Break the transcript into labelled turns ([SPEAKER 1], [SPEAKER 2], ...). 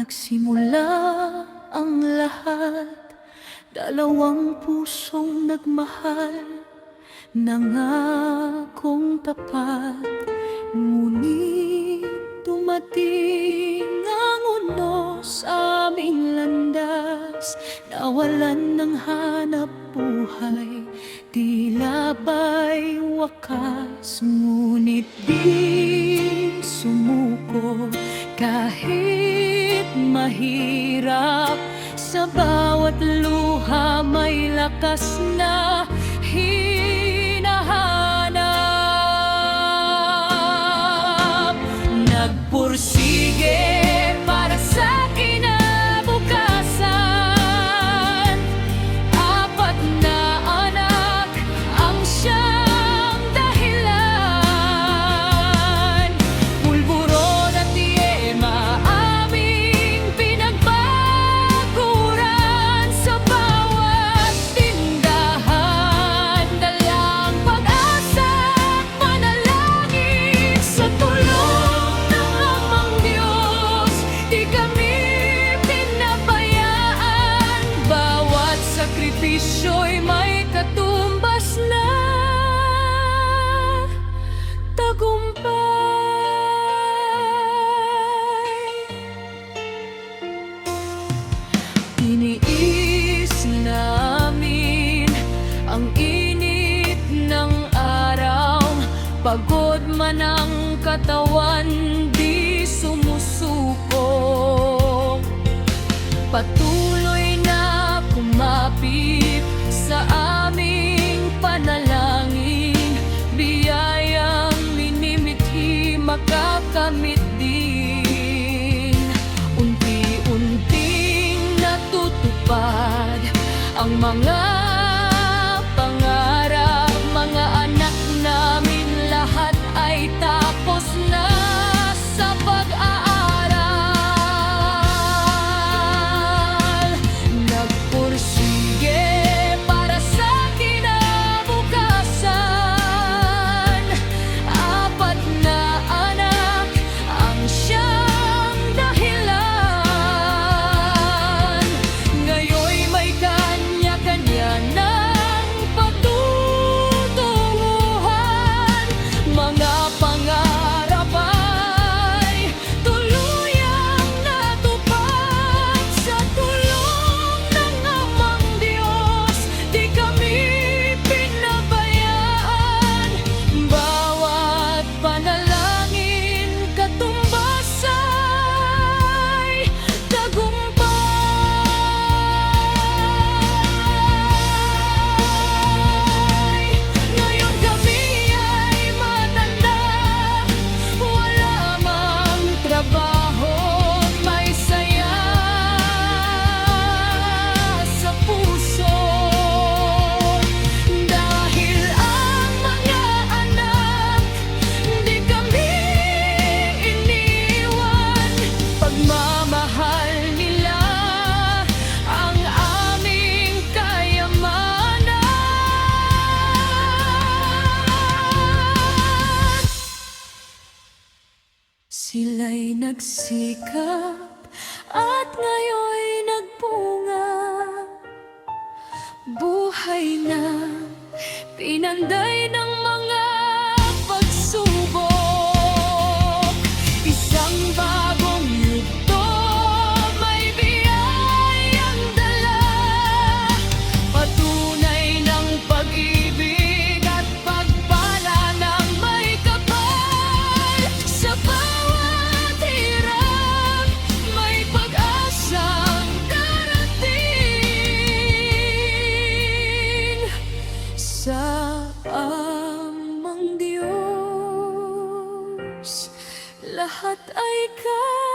[SPEAKER 1] nagsimula ang lahat, dalawang pusong nagmahal, nangakong tapat. Ngunit dumating ang unos sa aming landas, nawalan ng hanap buhay, tila ba'y wakas. Ngunit di sumuko kahit mahirap, sa bawat luha may lakas na hinahanap. Nagpursige para sa kinabukasan, apat na anak ang siyang dahilan. Pulburon at yema aming pinagbaguran, sa bawat tindahan dalang pag-asa at panalangin. Sa tulong ng Amang Diyos, di kami pinabayaan, bawat sakripisyo'y may katumbas na tagumpay. Tiniis namin ang init ng araw, pagod man ang katawan, di sumusuko. Patuloy na kumapit sa aming panalangin, biyayang minimithi makakamit din. Unti-unting natutupad ang mga pangarap, mga anak namin lahat ay tapos na sa pag-aaral. Nagpursige para sa kinabukasan, apat na anak ang siyang dahilan. Ngayon'y may kanya-kanya ng pagtutunguhan, mga pangarap ay tuluyang natupad. Sa tulong ng Amang Diyos, di kami pinabayaan, bawat panalangin katumbas ay tagumpay. Ngayon kami ay matanda, wala mang trabaho, may saya sa puso. Dahil ang mga anak, di kami iniwan, pagmamahal nila ang aming kayamanan. Sila'y nagsikap at ngayon'y nagbunga, buhay na pinanday ng mga pagsubok. Isang bagong yugto may biyayang dala, patunay ng pag-ibig at pagpala ng may kapal. Sa bawat hirap may pag-asang darating. Sa Amang Diyos lahat ay kaya.